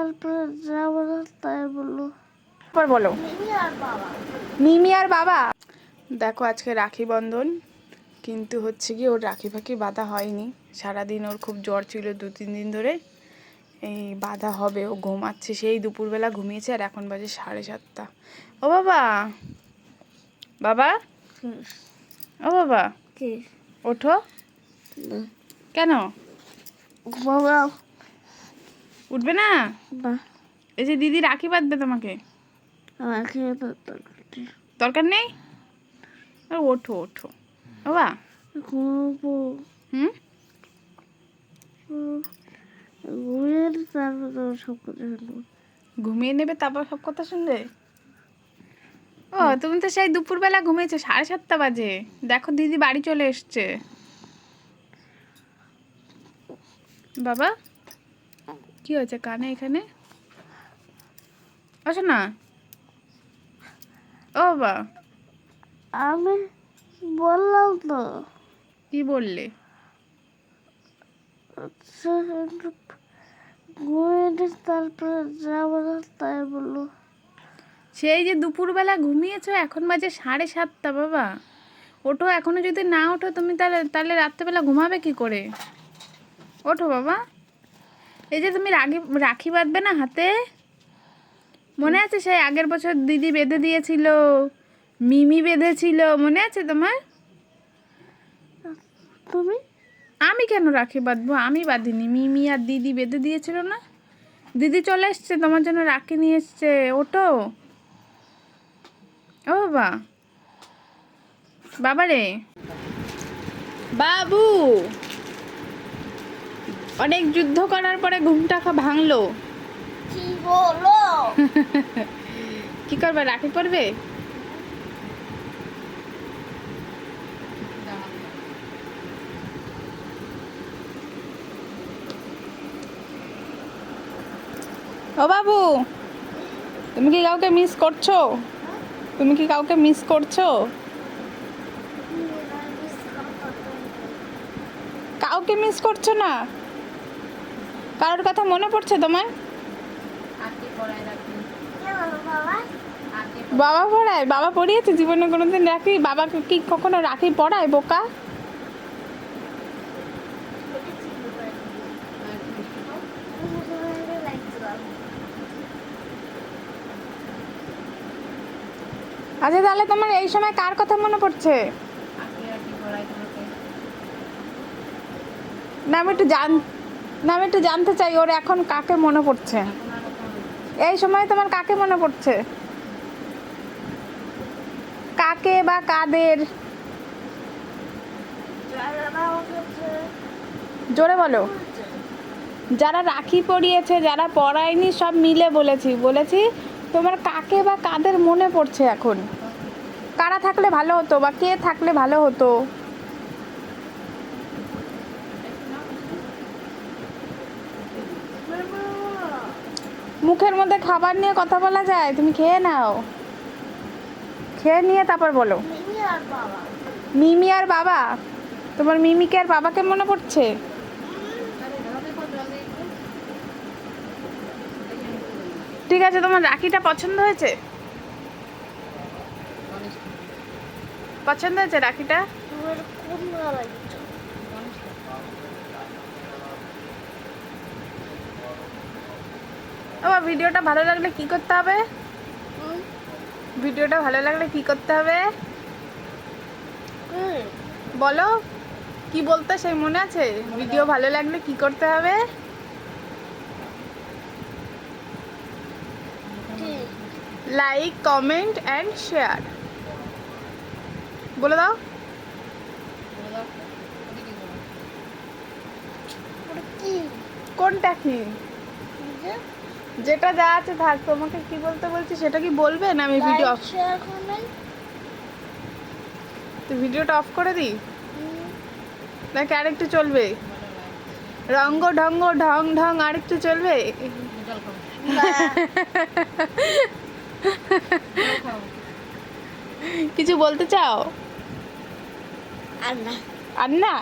তারপরে যা বলার তাই বললো। তারপর বলো। মিমি আর বাবা। দেখো আজকে রাখি বন্ধন, কিন্তু হচ্ছে কি ওর রাখি ফাঁকি বাঁধা হয়নি। সারাদিন ওর খুব জ্বর ছিল, 2-3 দিন ধরে। এই বাঁধা হবে, ও ঘুমাচ্ছে, সেই দুপুরবেলা ঘুমিয়েছে আর এখন বাজে 7:30। ও বাবা, বাবা, ও বাবা, কি ওঠো। কেন বাবা? উঠবে না? না, এই যে দিদি রাখি বাঁধবে তোমাকে। আমাকে দরকার নেই, ওঠো ওঠো বাবা। ঘুমবো। হুম, ঘুমিয়ে তারপরে সব কথা শুনবো। ঘুমিয়ে নেবে তারপর সব কথা শুনবে? ও তুমি তো সেই দুপুরবেলা ঘুমিয়েছো, 7:30 বাজে। দেখো দিদি বাড়ি চলে এসছে। বাবা কি হয়েছে কানে এখানে? আসো না। ও বাবা, আমি বললাম তো। কি বললে? ঘুমিয়ে তারপরে যা বলার তাই বললো। সেই যে দুপুরবেলা ঘুমিয়েছো, এখন বাজে 7:30 বাবা। ওঠো, এখনো যদি না ওঠো তুমি তাহলে তাহলে রাত্রেবেলা ঘুমাবে কি করে? ওঠো বাবা। এই যে তুমি রাখি বাঁধবে না হাতে, মনে আছে সেই আগের বছর দিদি বেঁধে দিয়েছিল, মিমি বেঁধেছিল, মনে আছে তোমার? তুমি? আমি কেন রাখি বাঁধবো? আমি বাঁধিনি, মিমি আর দিদি বেঁধে দিয়েছিল না। দিদি চলে এসছে, তোমার জন্য রাখি নিয়ে এসছে। ওঠো ও বাবা, বাবা রে বাবু। অনেক যুদ্ধ করার পরে ঘুমটা ভাঙলো। কি বলো? কি করবে, রাখি পরবে? ও বাবু, তুমি কি কাউকে মিস করছো? তুমি কি কাউকে মিস করছো? কাউকে মিস করছো না? কারোর কথা মনে পড়ছে তোমার? বাবা পড়ায়? বাবা পড়িয়েছে জীবনে কোনোদিন রাখি? বাবাকে কি কখনো রাখি পড়ায় বোকা? আচ্ছা তাহলে তোমার এই সময় কার কথা মনে পড়ছে? না আমি একটু জানতে চাই ওর এখন কাকে মনে পড়ছে। এই সময় তোমার কাকে মনে পড়ছে? কাকে বা কাদের? জোরে বলো। যারা রাখি পরিয়েছে, যারা পরায়নি, সব মিলে বলেছি তোমার কাকে বা কাদের মনে পড়ছে এখন? কারা থাকলে ভালো হতো বা কে থাকলে ভালো হতো? মুখের মধ্যে খাবার নিয়ে কথা বলা যায়? তুমি খেয়ে নাও, খেয়ে নিয়ে তারপর বলো। মিমি আর বাবা। তোমার মিমিকে আর বাবাকে মনে পড়ছে? ঠিক আছে, তোমার রাখিটা পছন্দ হয়েছে? পছন্দ হয়েছে রাখিটা? ভিডিওটা ভালো লাগলে কি করতে হবে? ভিডিওটা ভালো লাগলে কি করতে হবে বলো? কি বলতে সেই মনে আছে? ভিডিও ভালো লাগলে কি করতে হবে? Like, comment and share. বলে দাও। কোনটা কি? যেটা যা আছে থাক, তোমাকে কি বলতে বলছি সেটা কি বলবে না? আমি ভিডিও অফ, তো ভিডিওটা অফ করে দিই নাকি আরেকটু চলবে? রঙ্গ ঢঙ্গ ঢং ঢং আরেকটু চলবে? কিছু বলতে চাও? আর না